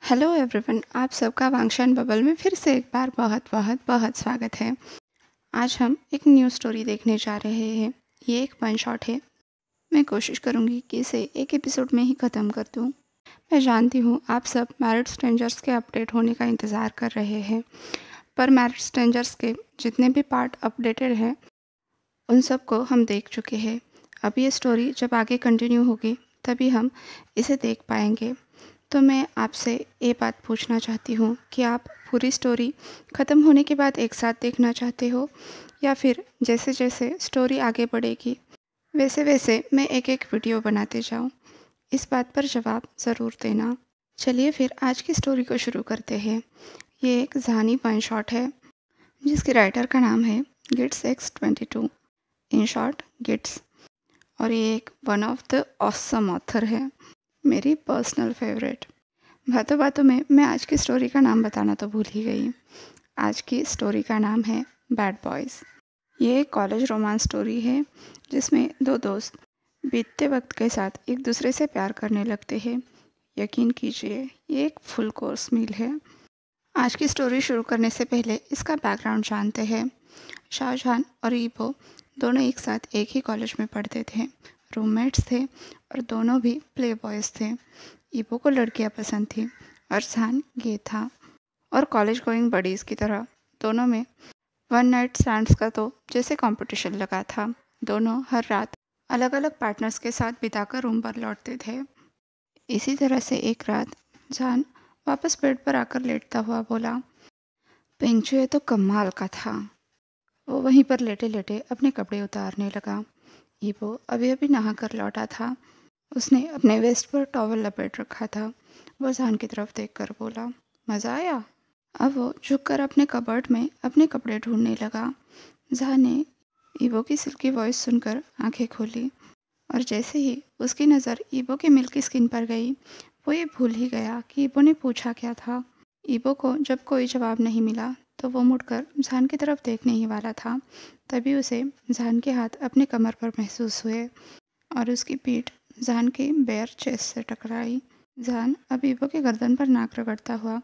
Hello everyone, आप सबका वांगशान bubble में फिर से एक बार बहुत बहुत बहुत स्वागत है। आज हम एक न्यू स्टोरी देखने जा रहे हैं। ये एक वन शॉट है। मैं कोशिश करूँगी कि इसे एक एपिसोड में ही ख़त्म कर दूँ। मैं जानती हूँ आप सब मैरिड स्ट्रेंजर्स के अपडेट होने का इंतज़ार कर रहे हैं, पर मैरिड स्ट्रेंजर्स के जितने भी पार्ट अपडेटेड हैं उन सब को हम देख चुके हैं। अब ये स्टोरी जब आगे कंटिन्यू होगी तभी हम इसे देख पाएंगे। तो मैं आपसे ये बात पूछना चाहती हूँ कि आप पूरी स्टोरी ख़त्म होने के बाद एक साथ देखना चाहते हो या फिर जैसे जैसे स्टोरी आगे बढ़ेगी वैसे वैसे मैं एक एक वीडियो बनाते जाऊँ। इस बात पर जवाब ज़रूर देना। चलिए फिर आज की स्टोरी को शुरू करते हैं। ये एक जहानी वन शॉट है जिसके राइटर का नाम है Gits X22, in short Gits. और ये एक one of the awesome author है, मेरी पर्सनल फेवरेट। बातों बातों में मैं आज की स्टोरी का नाम बताना तो भूल ही गई। आज की स्टोरी का नाम है बैड बॉयज़। ये एक कॉलेज रोमांस स्टोरी है जिसमें दो दोस्त बीतते वक्त के साथ एक दूसरे से प्यार करने लगते हैं। यकीन कीजिए ये एक फुल कोर्स मील है। आज की स्टोरी शुरू करने से पहले इसका बैकग्राउंड जानते हैं। शाहजहान और ईबो दोनों एक साथ एक ही कॉलेज में पढ़ते थे, रूममेट्स थे और दोनों भी प्ले बॉयज़ थे। ईबो को लड़कियां पसंद थी और जहान गे था। और कॉलेज गोइंग बडीज़ की तरह दोनों में वन नाइट स्टैंड्स का तो जैसे कंपटीशन लगा था। दोनों हर रात अलग अलग पार्टनर्स के साथ बिताकर रूम पर लौटते थे। इसी तरह से एक रात जहान वापस बेड पर आकर लेटता हुआ बोला, पिंचू ये तो कमाल का था। वो वहीं पर लेटे लेटे अपने कपड़े उतारने लगा। ईबो अभी अभी नहा कर लौटा था। उसने अपने वेस्ट पर टॉवल लपेट रखा था। वो जहान की तरफ देखकर बोला, मज़ा आया? अब वो झुककर अपने कबर्ड में अपने कपड़े ढूंढने लगा। जहान ने ईबो की सिल्की वॉइस सुनकर आंखें खोली और जैसे ही उसकी नज़र ईबो की मिल्की स्किन पर गई वो ये भूल ही गया कि ईबो ने पूछा क्या था। ईबो को जब कोई जवाब नहीं मिला तो वो मुड़कर जहान की तरफ देखने ही वाला था, तभी उसे जहान के हाथ अपने कमर पर महसूस हुए और उसकी पीठ जहान के बेयर चेस्ट से टकराई। जहान अब ईबो के गर्दन पर नाक रगड़ता हुआ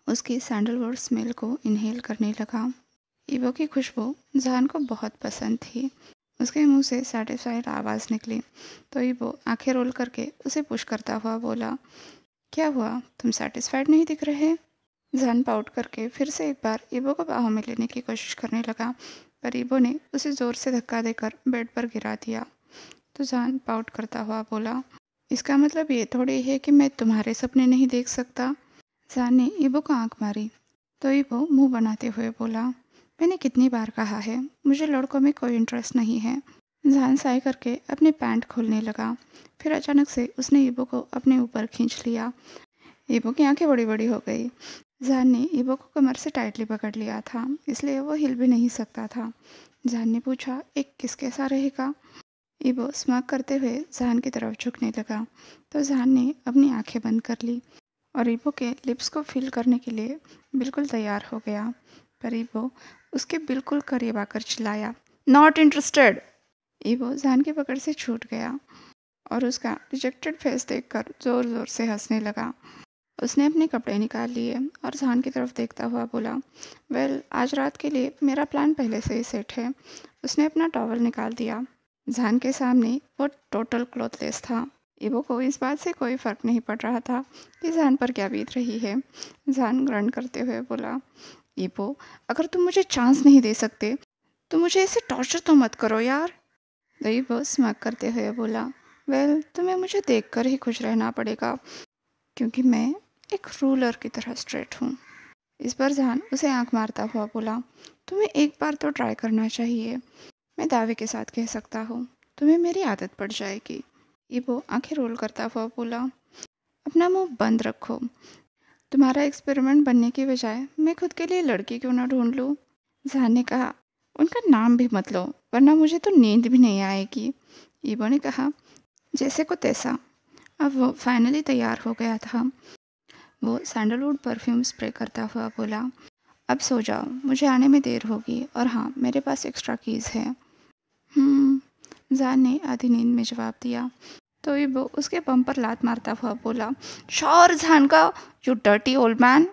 उसकी सैंडलवुड स्मेल को इनहेल करने लगा। ईबो की खुशबू जहान को बहुत पसंद थी। उसके मुंह से सैटिस्फाइड आवाज़ निकली तो ईबो आंखें रोल करके उसे पुश करता हुआ बोला, क्या हुआ, तुम सैटिस्फाइड नहीं दिख रहे? जहान पाउट करके फिर से एक बार ईबो को बाहों में लेने की कोशिश करने लगा, पर ईबो ने उसे ज़ोर से धक्का देकर बेड पर गिरा दिया। तो जहान पाउट करता हुआ बोला, इसका मतलब ये थोड़ी है कि मैं तुम्हारे सपने नहीं देख सकता। जहान ने ईबो को आंख मारी तो ईबो मुंह बनाते हुए बोला, मैंने कितनी बार कहा है मुझे लड़कों में कोई इंटरेस्ट नहीं है। जहान साय करके अपने पैंट खोलने लगा। फिर अचानक से उसने ईबो को अपने ऊपर खींच लिया। ईबो की आंखें बड़ी बड़ी हो गई। जहान ने ईबो को कमर से टाइटली पकड़ लिया था, इसलिए वो हिल भी नहीं सकता था। जहान ने पूछा, एक किस कैसा रहेगा? ईबो स्मार्ट करते हुए जहान की तरफ झुकने लगा तो जहान ने अपनी आंखें बंद कर ली और ईबो के लिप्स को फील करने के लिए बिल्कुल तैयार हो गया, पर ईबो उसके बिल्कुल करीब आकर चिल्लाया, नॉट इंटरेस्टेड। ईबो जहान की पकड़ से छूट गया और उसका रिजेक्टेड फेस देखकर ज़ोर ज़ोर से हंसने लगा। उसने अपने कपड़े निकाल लिए और जहान की तरफ देखता हुआ बोला, वेल आज रात के लिए मेरा प्लान पहले से ही सेट है। उसने अपना टॉवल निकाल दिया। जहान के सामने वो टोटल क्लॉथलेस था। ईबो को इस बात से कोई फ़र्क नहीं पड़ रहा था कि जहान पर क्या बीत रही है। जहान ग्रंट करते हुए बोला, ईबो अगर तुम मुझे चांस नहीं दे सकते तो मुझे ऐसे टॉर्चर तो मत करो यार। तो ईबो स्मार्ट करते हुए बोला, वेल तुम्हें मुझे देखकर ही खुश रहना पड़ेगा क्योंकि मैं एक रूलर की तरह स्ट्रेट हूँ। इस पर जहान उसे आंख मारता हुआ बोला, तुम्हें एक बार तो ट्राई करना चाहिए। मैं दावे के साथ कह सकता हूँ तुम्हें मेरी आदत पड़ जाएगी। ईबो आंखें रोल करता हुआ बोला, अपना मुंह बंद रखो। तुम्हारा एक्सपेरिमेंट बनने की बजाय मैं खुद के लिए लड़की क्यों ना ढूंढ लूँ? जहान ने कहा, उनका नाम भी मत लो वरना मुझे तो नींद भी नहीं आएगी। ईबो ने कहा, जैसे को तैसा। अब वो फाइनली तैयार हो गया था। वो सैंडलवुड परफ्यूम स्प्रे करता हुआ बोला, अब सो जाओ, मुझे आने में देर होगी और हाँ मेरे पास एक्स्ट्रा कीज़ है। जहान ने आधी नींद में जवाब दिया। तो ईबो उसके बम पर लात मारता हुआ बोला, शोर जान का, यू डर्टी ओल्ड मैन।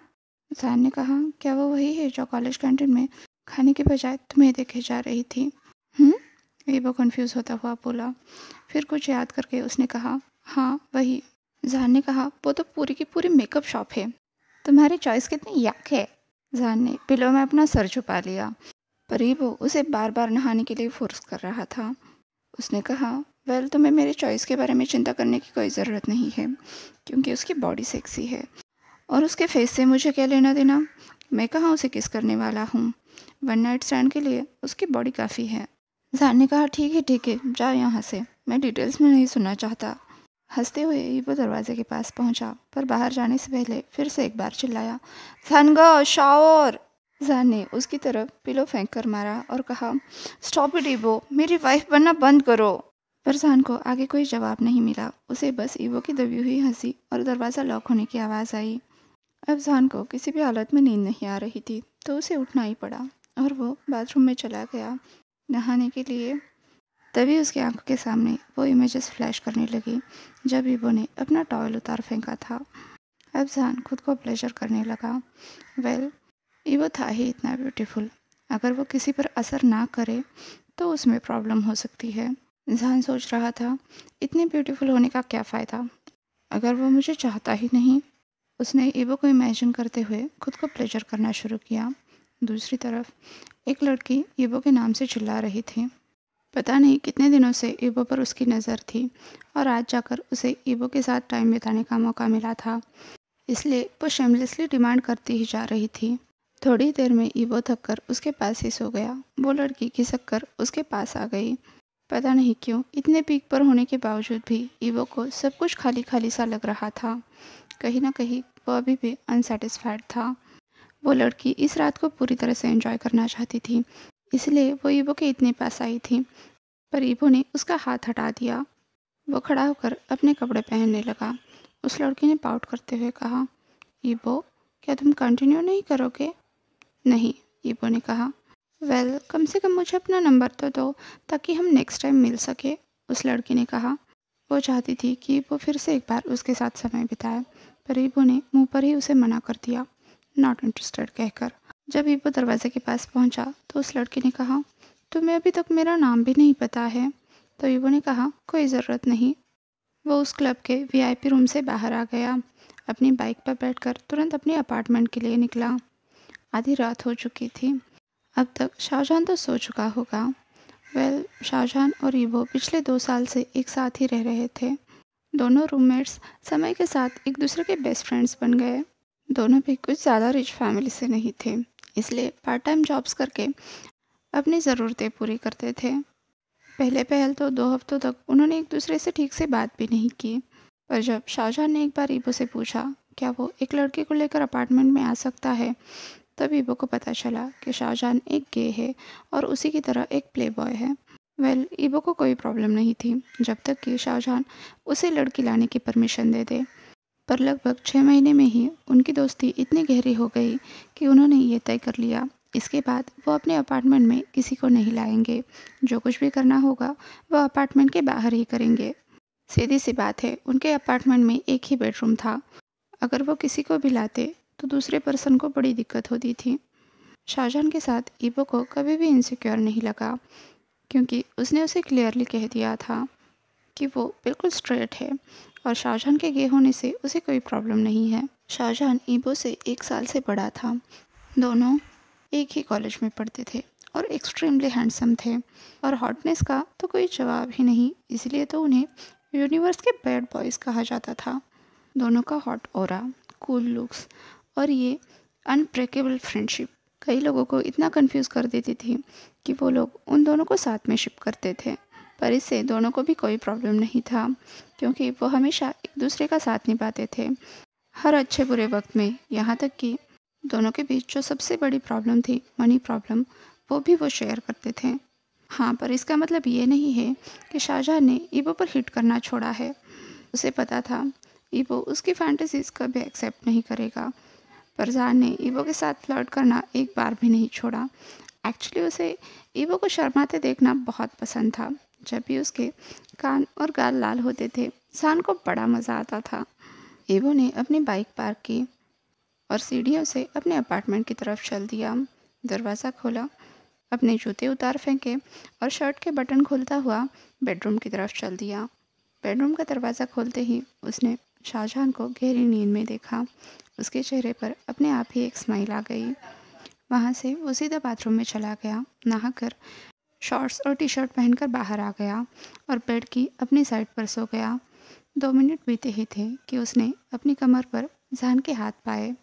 जान ने कहा, क्या वो वही है जो कॉलेज कैंटीन में खाने के बजाय तुम्हें देखे जा रही थी? ईबो कंफ्यूज होता हुआ बोला। फिर कुछ याद करके उसने कहा, हाँ वही। जान ने कहा, वो तो पूरी की पूरी मेकअप शॉप है। तुम्हारी चॉइस कितनी याक है। जान ने पिलो में अपना सर छुपा लिया, पर ईबो उसे बार बार नहाने के लिए फोर्स कर रहा था। उसने कहा, वेल तुम्हें मेरी चॉइस के बारे में चिंता करने की कोई ज़रूरत नहीं है, क्योंकि उसकी बॉडी सेक्सी है और उसके फेस से मुझे क्या लेना देना। मैं कहाँ उसे किस करने वाला हूँ। वन नाइट स्टैंड के लिए उसकी बॉडी काफ़ी है। जान ने कहा, ठीक है, जाओ यहाँ से, मैं डिटेल्स में नहीं सुनना चाहता। हंसते हुए वो दरवाजे के पास पहुंचा, पर बाहर जाने से पहले फिर से एक बार चिल्लाया, जान शावर। जान ने उसकी तरफ पिलो फेंक कर मारा और कहा, स्टॉप इट ईबो, मेरी वाइफ बनना बंद करो। पर जान को आगे कोई जवाब नहीं मिला। उसे बस ईबो की दबी हुई हंसी और दरवाज़ा लॉक होने की आवाज़ आई। अब जान को किसी भी हालत में नींद नहीं आ रही थी, तो उसे उठना ही पड़ा और वो बाथरूम में चला गया नहाने के लिए। तभी उसकी आंखों के सामने वो इमेजेस फ्लैश करने लगी जब ईबो ने अपना टॉवल उतार फेंका था। अब जान खुद को प्लेजर करने लगा। वेल, ईबो था ही इतना ब्यूटीफुल, अगर वो किसी पर असर ना करे तो उसमें प्रॉब्लम हो सकती है। जान सोच रहा था, इतने ब्यूटीफुल होने का क्या फ़ायदा अगर वो मुझे चाहता ही नहीं। उसने ईबो को इमेजिन करते हुए खुद को प्लेजर करना शुरू किया। दूसरी तरफ एक लड़की ईबो के नाम से चिल्ला रही थी। पता नहीं कितने दिनों से ईबो पर उसकी नज़र थी और आज जाकर उसे ईबो के साथ टाइम बिताने का मौका मिला था, इसलिए वो शेमलेसली डिमांड करती ही जा रही थी। थोड़ी देर में ईबो थक कर उसके पास ही सो गया। वो लड़की खिसक कर उसके पास आ गई। पता नहीं क्यों इतने पीक पर होने के बावजूद भी ईबो को सब कुछ खाली खाली सा लग रहा था। कहीं ना कहीं वो अभी भी अनसेटिस्फाइड था। वो लड़की इस रात को पूरी तरह से एंजॉय करना चाहती थी, इसलिए वो ईबो के इतने पास आई थी, पर ईबो ने उसका हाथ हटा दिया। वो खड़ा होकर अपने कपड़े पहनने लगा। उस लड़की ने पाउट करते हुए कहा, ईबो, क्या तुम कंटिन्यू नहीं करोगे? नहीं, ईबो ने कहा। वेल, कम से कम मुझे अपना नंबर तो दो ताकि हम नेक्स्ट टाइम मिल सके, उस लड़की ने कहा। वो चाहती थी कि वो फिर से एक बार उसके साथ समय बिताए, पर ईबो ने मुंह पर ही उसे मना कर दिया, नॉट इंटरेस्टेड कहकर। जब ईबो दरवाजे के पास पहुंचा तो उस लड़की ने कहा, तुम्हें अभी तक मेरा नाम भी नहीं पता है। तो ईबो ने कहा, कोई ज़रूरत नहीं। वो उस क्लब के वीआईपी रूम से बाहर आ गया। अपनी बाइक पर बैठकर तुरंत अपने अपार्टमेंट के लिए निकला। आधी रात हो चुकी थी। अब तक शाहजहां तो सो चुका होगा। वेल, शाहजहां और ईबो पिछले 2 साल से एक साथ ही रह रहे थे। दोनों रूममेट्स समय के साथ एक दूसरे के बेस्ट फ्रेंड्स बन गए। दोनों भी कुछ ज़्यादा रिच फैमिली से नहीं थे, इसलिए पार्ट टाइम जॉब्स करके अपनी ज़रूरतें पूरी करते थे। पहले पहल तो 2 हफ्तों तक उन्होंने एक दूसरे से ठीक से बात भी नहीं की, पर जब शाहजहां ने एक बार ईबो से पूछा क्या वो एक लड़के को लेकर अपार्टमेंट में आ सकता है, तब ईबो को पता चला कि शाहजहां एक गे है और उसी की तरह एक प्ले बॉय है। वेल, ईबो को कोई प्रॉब्लम नहीं थी जब तक कि शाहजहां उसे लड़की लाने की परमिशन दे दे, पर लगभग 6 महीने में ही उनकी दोस्ती इतनी गहरी हो गई कि उन्होंने ये तय कर लिया, इसके बाद वो अपने अपार्टमेंट में किसी को नहीं लाएंगे। जो कुछ भी करना होगा वो अपार्टमेंट के बाहर ही करेंगे। सीधी सी बात है, उनके अपार्टमेंट में एक ही बेडरूम था। अगर वो किसी को भी लाते तो दूसरे पर्सन को बड़ी दिक्कत होती थी। शाहजहां के साथ ईबो को कभी भी इनसिक्योर नहीं लगा, क्योंकि उसने उसे क्लियरली कह दिया था कि वो बिल्कुल स्ट्रेट है और शाहजहां के गे होने से उसे कोई प्रॉब्लम नहीं है। शाहजहां ईबो से 1 साल से बड़ा था। दोनों एक ही कॉलेज में पढ़ते थे और एक्सट्रीमली हैंडसम थे, और हॉटनेस का तो कोई जवाब ही नहीं, इसलिए तो उन्हें यूनिवर्स के बैड बॉयज़ कहा जाता था। दोनों का हॉट ऑरा, कूल लुक्स और ये अनब्रेकेबल फ्रेंडशिप कई लोगों को इतना कंफ्यूज कर देती थी कि वो लोग उन दोनों को साथ में शिप करते थे। पर इससे दोनों को भी कोई प्रॉब्लम नहीं था, क्योंकि वो हमेशा एक दूसरे का साथ निभाते थे, हर अच्छे बुरे वक्त में। यहाँ तक कि दोनों के बीच जो सबसे बड़ी प्रॉब्लम थी, मनी प्रॉब्लम, वो भी वो शेयर करते थे। हाँ, पर इसका मतलब ये नहीं है कि शाहजहां ने ईबो पर हिट करना छोड़ा है। उसे पता था ईबो उसकी फैंटेसीज कभी एक्सेप्ट नहीं करेगा, पर जान ने ईबो के साथ फ्लर्ट करना एक बार भी नहीं छोड़ा। एक्चुअली उसे ईबो को शर्माते देखना बहुत पसंद था। जब भी उसके कान और गाल लाल होते थे जहान को बड़ा मज़ा आता था। ईवो ने अपनी बाइक पार्क की और सीढ़ियों से अपने अपार्टमेंट की तरफ चल दिया। दरवाज़ा खोला, अपने जूते उतार फेंके और शर्ट के बटन खोलता हुआ बेडरूम की तरफ चल दिया। बेडरूम का दरवाज़ा खोलते ही उसने शाहजहां को गहरी नींद में देखा। उसके चेहरे पर अपने आप ही एक स्माइल आ गई। वहाँ से वो सीधा बाथरूम में चला गया, नहाकर शॉर्ट्स और टी शर्ट पहनकर बाहर आ गया और बेड की अपनी साइड पर सो गया। 2 मिनट बीते ही थे कि उसने अपनी कमर पर जहान के हाथ पाए।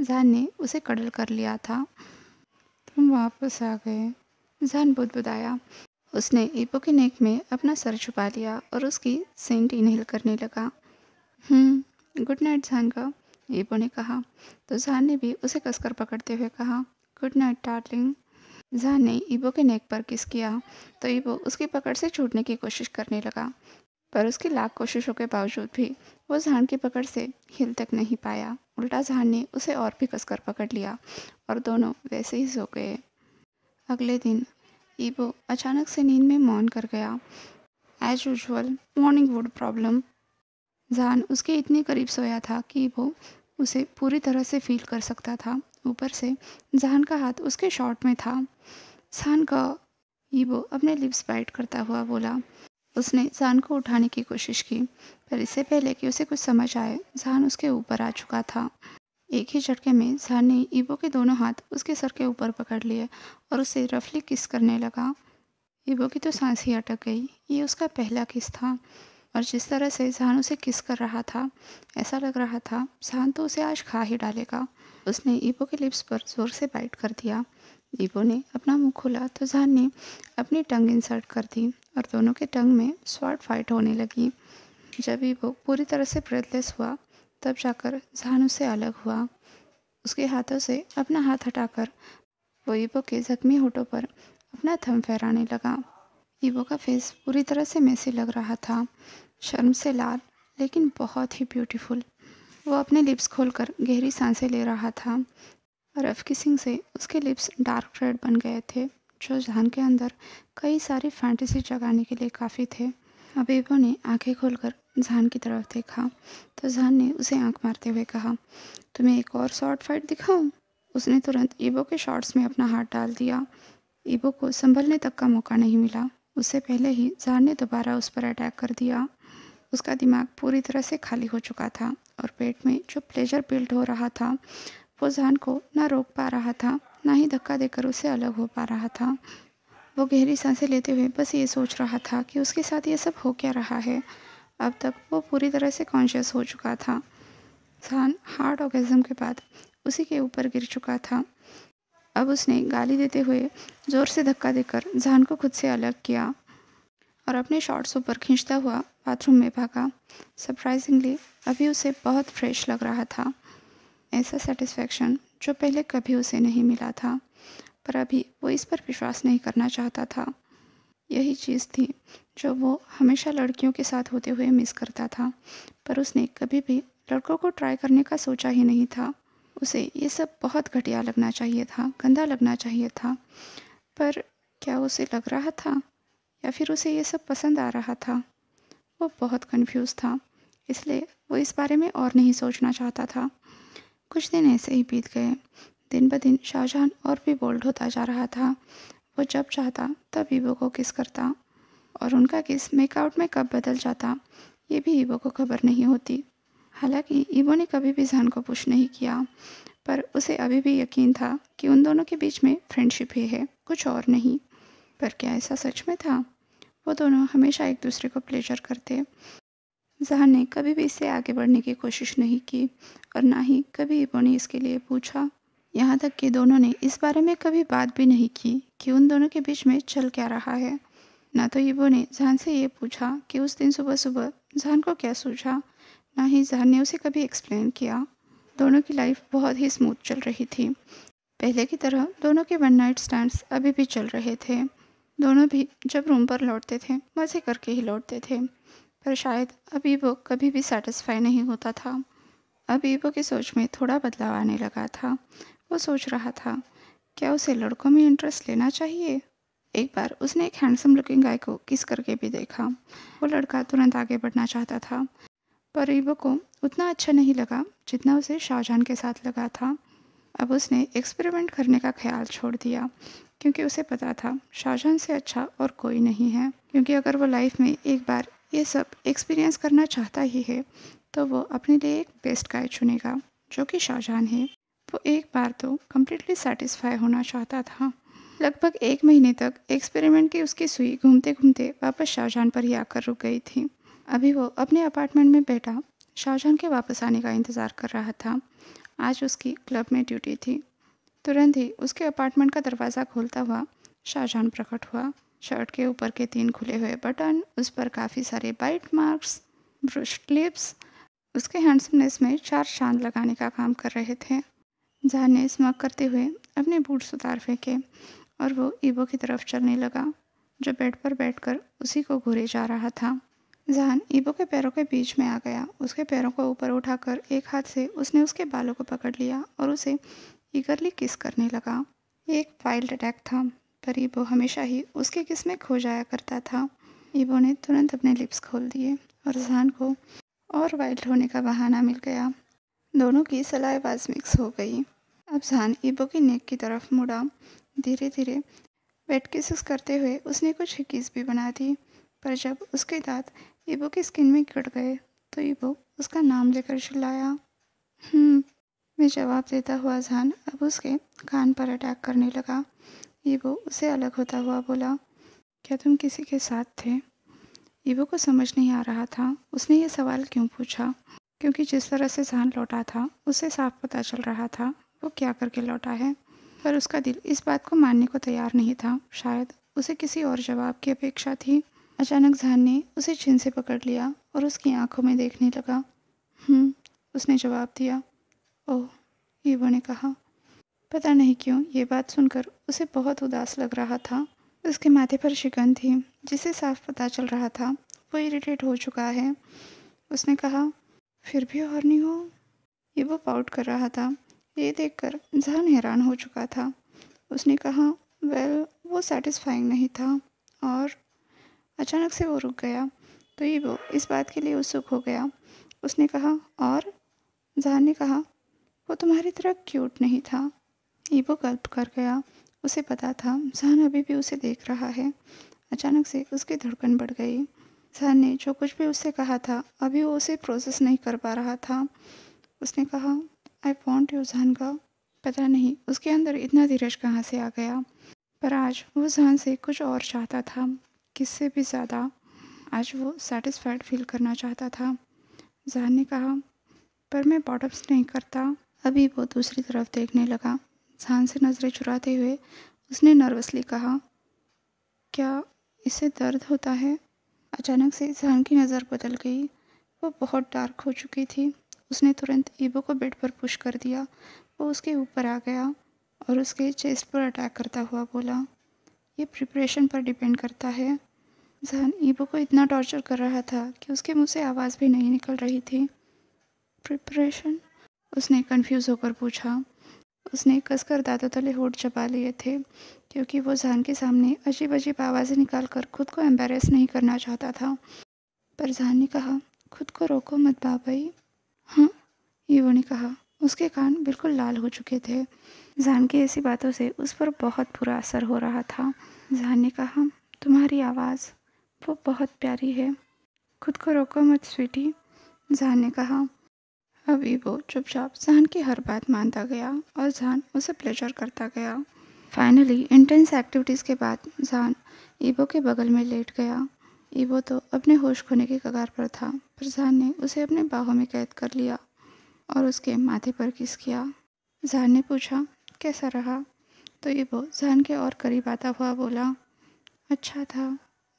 जहान ने उसे कडल कर लिया था। तुम वापस आ गए, जहान बुदबुदाया। उसने ईपो के नेक में अपना सर छुपा लिया और उसकी सेंट इनहेल करने लगा। गुड नाइट जहान का, ईपो ने कहा। तो जहान ने भी उसे कसकर पकड़ते हुए कहा, गुड नाइट डार्लिंग। जहान ने ईबो के नेक पर किस किया तो ईबो उसकी पकड़ से छूटने की कोशिश करने लगा, पर उसकी लाख कोशिशों के बावजूद भी वो जहान की पकड़ से हिल तक नहीं पाया। उल्टा जहान ने उसे और भी कसकर पकड़ लिया और दोनों वैसे ही सो गए। अगले दिन ईबो अचानक से नींद में मौन कर गया। As usual morning wood problem. जहान उसके इतने करीब सोया था कि वो उसे पूरी तरह से फील कर सकता था। ऊपर से जहान का हाथ उसके शॉर्ट में था। जहान का, ईबो अपने लिप्स बाइट करता हुआ बोला। उसने जहान को उठाने की कोशिश की, पर इससे पहले कि उसे कुछ समझ आए जहान उसके ऊपर आ चुका था। एक ही झटके में जहान ने ईबो के दोनों हाथ उसके सर के ऊपर पकड़ लिए और उसे रफली किस करने लगा। ईबो की तो सांस ही अटक गई। ये उसका पहला किस था और जिस तरह से जहान उसे किस कर रहा था, ऐसा लग रहा था जहान तो उसे आज खा ही डालेगा। उसने ईबो के लिप्स पर जोर से बाइट कर दिया। ईबो ने अपना मुंह खोला तो जहान ने अपनी टंग इंसर्ट कर दी और दोनों के टंग में स्वॉर्ड फाइट होने लगी। जब ईबो पूरी तरह से ब्रेथलेस हुआ, तब जाकर जहान उससे अलग हुआ। उसके हाथों से अपना हाथ हटाकर वो ईबो के जख्मी होठों पर अपना थंब फहराने लगा। ईबो का फेस पूरी तरह से मैसी लग रहा था, शर्म से लाल, लेकिन बहुत ही ब्यूटीफुल। वो अपने लिप्स खोलकर गहरी सांसें ले रहा था। रफ किसिंग से उसके लिप्स डार्क रेड बन गए थे, जो जहान के अंदर कई सारी फैंटेसी जगाने के लिए काफ़ी थे। अब ईबो ने आंखें खोलकर जहान की तरफ देखा तो जहान ने उसे आंख मारते हुए कहा, तुम्हें एक और शॉर्ट फाइट दिखाऊं? उसने तुरंत ईबो के शॉर्ट्स में अपना हाथ डाल दिया। ईबो को संभलने तक का मौका नहीं मिला। उससे पहले ही जहान ने दोबारा उस पर अटैक कर दिया। उसका दिमाग पूरी तरह से खाली हो चुका था और पेट में जो प्लेजर बिल्ड हो रहा था वो जहान को ना रोक पा रहा था, ना ही धक्का देकर उससे अलग हो पा रहा था। वो गहरी सांसें लेते हुए बस ये सोच रहा था कि उसके साथ ये सब हो क्या रहा है। अब तक वो पूरी तरह से कॉन्शियस हो चुका था। जहान हार्ड ऑर्गेज़म के बाद उसी के ऊपर गिर चुका था। अब उसने गाली देते हुए जोर से धक्का देकर जहान को खुद से अलग किया और अपने शॉर्ट्स ऊपर खींचता हुआ बाथरूम में भागा। सरप्राइजिंगली अभी उसे बहुत फ्रेश लग रहा था। ऐसा सेटिस्फैक्शन जो पहले कभी उसे नहीं मिला था, पर अभी वो इस पर विश्वास नहीं करना चाहता था। यही चीज़ थी जो वो हमेशा लड़कियों के साथ होते हुए मिस करता था, पर उसने कभी भी लड़कों को ट्राई करने का सोचा ही नहीं था। उसे ये सब बहुत घटिया लगना चाहिए था, गंदा लगना चाहिए था, पर क्या उसे लग रहा था या फिर उसे ये सब पसंद आ रहा था? वो बहुत कंफ्यूज था, इसलिए वो इस बारे में और नहीं सोचना चाहता था। कुछ दिन ऐसे ही बीत गए। दिन ब दिन शाहजहां और भी बोल्ड होता जा रहा था। वो जब चाहता तब ईबो को किस करता और उनका किस मेकआउट में कब बदल जाता, ये भी ईबो को खबर नहीं होती। हालांकि ईबो ने कभी भी जहान को पुश नहीं किया, पर उसे अभी भी यकीन था कि उन दोनों के बीच में फ्रेंडशिप ही है, कुछ और नहीं। पर क्या ऐसा सच में था? वो दोनों हमेशा एक दूसरे को प्लेजर करते। जहान ने कभी भी इससे आगे बढ़ने की कोशिश नहीं की और ना ही कभी ईबो ने इसके लिए पूछा। यहाँ तक कि दोनों ने इस बारे में कभी बात भी नहीं की कि उन दोनों के बीच में चल क्या रहा है। ना तो ईबो ने जहान से ये पूछा कि उस दिन सुबह सुबह जहान को क्या सूझा, ना ही जहान ने उसे कभी एक्सप्लेन किया। दोनों की लाइफ बहुत ही स्मूथ चल रही थी। पहले की तरह दोनों के वन नाइट स्टैंड्स अभी भी चल रहे थे। दोनों भी जब रूम पर लौटते थे मज़े करके ही लौटते थे, पर शायद अब ईबो कभी भी सेटिस्फाई नहीं होता था। अब ईबो की सोच में थोड़ा बदलाव आने लगा था। वो सोच रहा था, क्या उसे लड़कों में इंटरेस्ट लेना चाहिए? एक बार उसने एक हैंडसम लुकिंग गाय को किस करके भी देखा। वो लड़का तुरंत आगे बढ़ना चाहता था, पर ईबो को उतना अच्छा नहीं लगा जितना उसे शाहजहान के साथ लगा था। अब उसने एक्सपेरिमेंट करने का ख्याल छोड़ दिया, क्योंकि उसे पता था शाहजहान से अच्छा और कोई नहीं है। क्योंकि अगर वो लाइफ में एक बार ये सब एक्सपीरियंस करना चाहता ही है, तो वो अपने लिए एक बेस्ट गाय चुनेगा, जो कि शाहजहान है। वो एक बार तो कम्प्लीटली सेटिस्फाई होना चाहता था। लगभग 1 महीने तक एक्सपेरिमेंट की उसकी सुई घूमते घूमते वापस शाहजहान पर ही आकर रुक गई थी। अभी वो अपने अपार्टमेंट में बैठा शाहजहान के वापस आने का इंतज़ार कर रहा था। आज उसकी क्लब में ड्यूटी थी। तुरंत ही उसके अपार्टमेंट का दरवाज़ा खोलता हुआ शाहजहान प्रकट हुआ। शर्ट के ऊपर के 3 खुले हुए बटन, उस पर काफ़ी सारे बाइट मार्क्स, ब्रुश्ड लिप्स उसके हैंडसमनेस में 4 चांद लगाने का काम कर रहे थे। जहान ने स्मग करते हुए अपने बूट्स उतार फेंके और वो ईबो की तरफ चलने लगा, जो बेड पर बैठकर उसी को घूरे जा रहा था। जहान ईबो के पैरों के बीच में आ गया। उसके पैरों को ऊपर उठाकर एक हाथ से उसने उसके बालों को पकड़ लिया और उसे ईगरली किस करने लगा। ये एक वाइल्ड अटैक था, पर ईबो हमेशा ही उसके किस में खो जाया करता था। ईबो ने तुरंत अपने लिप्स खोल दिए और जहान को और वाइल्ड होने का बहाना मिल गया। दोनों की सलाइवाज मिक्स हो गई। अब जहान ईबो की नेक की तरफ मुड़ा। धीरे धीरे वेट किसेस करते हुए उसने कुछ हिकीज भी बना दी, पर जब उसके दांत ईबो की स्किन में गिर गए तो ईबो उसका नाम लेकर चिल्लाया। मैं जवाब देता हुआ जहान अब उसके कान पर अटैक करने लगा। ईबो उसे अलग होता हुआ बोला, क्या तुम किसी के साथ थे? ईबो को समझ नहीं आ रहा था उसने ये सवाल क्यों पूछा, क्योंकि जिस तरह से जहान लौटा था उसे साफ पता चल रहा था वो क्या करके लौटा है। पर उसका दिल इस बात को मानने को तैयार नहीं था। शायद उसे किसी और जवाब की अपेक्षा थी। अचानक जहान ने उसे छिन से पकड़ लिया और उसकी आंखों में देखने लगा। उसने जवाब दिया। ओह, ईबो ने कहा। पता नहीं क्यों ये बात सुनकर उसे बहुत उदास लग रहा था। उसके माथे पर शिकन थी, जिसे साफ पता चल रहा था वो इरिटेट हो चुका है। उसने कहा, फिर भी और नहीं हो? ईबो पाउट कर रहा था। ये देखकर जहान हैरान हो चुका था। उसने कहा, वेल, वो सेटिस्फाइंग नहीं था। और अचानक से वो रुक गया, तो ईबो इस बात के लिए उत्सुक हो गया। उसने कहा, और? जहान ने कहा, वो तुम्हारी तरह क्यूट नहीं था। ईबो गल्प कर गया। उसे पता था जहान अभी भी उसे देख रहा है। अचानक से उसकी धड़कन बढ़ गई। जहान ने जो कुछ भी उससे कहा था अभी वो उसे प्रोसेस नहीं कर पा रहा था। उसने कहा, आई वॉन्ट यू जहान का। पता नहीं उसके अंदर इतना धीरज कहाँ से आ गया, पर आज वो जहान से कुछ और चाहता था, किससे भी ज़्यादा। आज वो सेटिस्फाइड फील करना चाहता था। जहान ने कहा, पर मैं बॉटम्स नहीं करता। अभी वो दूसरी तरफ देखने लगा। जहान से नज़रें चुराते हुए उसने नर्वसली कहा, क्या इससे दर्द होता है? अचानक से जहान की नज़र बदल गई। वो बहुत डार्क हो चुकी थी। उसने तुरंत ईबो को बेड पर पुश कर दिया। वो उसके ऊपर आ गया और उसके चेस्ट पर अटैक करता हुआ बोला, ये प्रिपरेशन पर डिपेंड करता है। जहान ईबो को इतना टॉर्चर कर रहा था कि उसके मुंह से आवाज़ भी नहीं निकल रही थी। प्रिपरेशन? उसने कंफ्यूज होकर पूछा। उसने कसकर दांतों तले होठ चबा लिए थे, क्योंकि वो जहान के सामने अजीब अजीब आवाज़ें निकालकर खुद को एम्बेरस नहीं करना चाहता था। पर जहान ने कहा, खुद को रोको मत बाबई। हाँ, ईवो ने कहा। उसके कान बिल्कुल लाल हो चुके थे। जहान की ऐसी बातों से उस पर बहुत बुरा असर हो रहा था। जहान ने कहा, तुम्हारी आवाज़ वो बहुत प्यारी है। खुद को रोको मत स्वीटी। जहान ने कहा। अब ईबो चुपचाप जहान की हर बात मानता गया और जहान उसे प्लेजर करता गया। फाइनली इंटेंस एक्टिविटीज़ के बाद जहान ईबो के बगल में लेट गया। ईबो तो अपने होश खोने के कगार पर था, पर जहान ने उसे अपने बाहों में कैद कर लिया और उसके माथे पर किस किया। जहान ने पूछा, कैसा रहा? तो ईबो जहान के और करीब आता हुआ बोला, अच्छा था।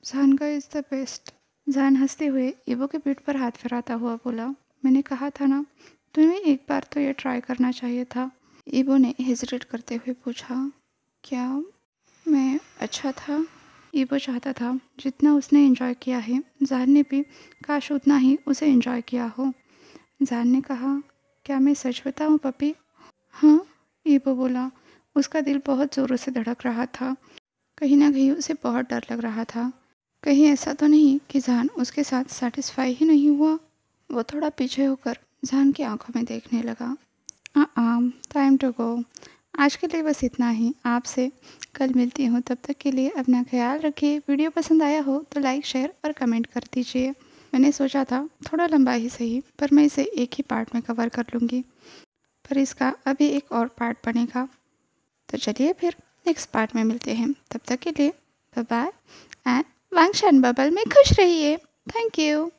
जहान का इज़ द बेस्ट। जहान हंसते हुए ईबो के पीठ पर हाथ फिराता हुआ बोला, मैंने कहा था ना, तुम्हें एक बार तो ये ट्राई करना चाहिए था। ईबो ने हेजिटेट करते हुए पूछा, क्या मैं अच्छा था? ईबो चाहता था जितना उसने एंजॉय किया है जहान ने भी काश उतना ही उसे एंजॉय किया हो। जहान ने कहा, क्या मैं सच बताऊं पपी? हाँ, ईबो बोला। उसका दिल बहुत ज़ोरों से धड़क रहा था। कहीं ना कहीं उसे बहुत डर लग रहा था। कहीं ऐसा तो नहीं कि जहान उसके साथ सेटिस्फाई ही नहीं हुआ। वो थोड़ा पीछे होकर जहान की आंखों में देखने लगा। Time to go. आज के लिए बस इतना ही। आपसे कल मिलती हूँ, तब तक के लिए अपना ख्याल रखिए। वीडियो पसंद आया हो तो लाइक शेयर और कमेंट कर दीजिए। मैंने सोचा था थोड़ा लंबा ही सही, पर मैं इसे एक ही पार्ट में कवर कर लूँगी, पर इसका अभी एक और पार्ट बनेगा। तो चलिए फिर नेक्स्ट पार्ट में मिलते हैं। तब तक के लिए बाय बाय एंड वांगशान बबल में खुश रहिए। Thank you.